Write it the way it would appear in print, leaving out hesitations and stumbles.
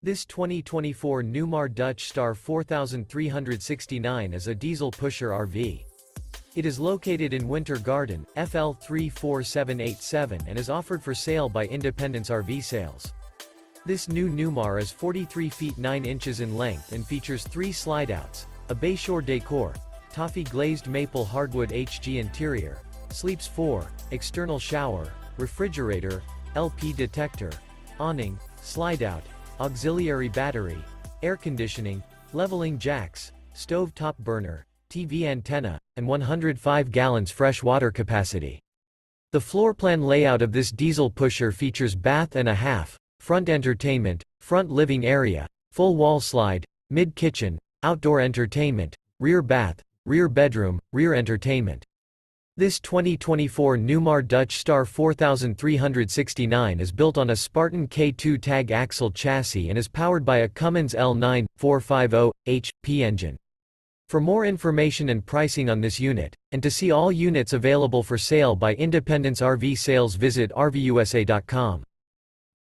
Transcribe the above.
This 2024 Newmar Dutch Star 4369 is a diesel pusher RV. It is located in Winter Garden, FL 34787 and is offered for sale by Independence RV Sales. This new Newmar is 43 feet 9 inches in length and features 3 slideouts, a Bayshore Decor, Toffee Glazed Maple Hardwood-HG interior, sleeps 4, external shower, refrigerator, LP detector, awning, slideout, auxiliary battery, air conditioning, leveling jacks, stove top burner, TV antenna, and 105 gallons fresh water capacity. The floorplan layout of this diesel pusher features bath and a half, front entertainment, front living area, full wall slide, mid-kitchen, outdoor entertainment, rear bath, rear bedroom, rear entertainment. This 2024 Newmar Dutch Star 4369 is built on a Spartan K2 Tag Axle chassis and is powered by a Cummins L9 450-HP engine. For more information and pricing on this unit, and to see all units available for sale by Independence RV Sales, visit RVUSA.com.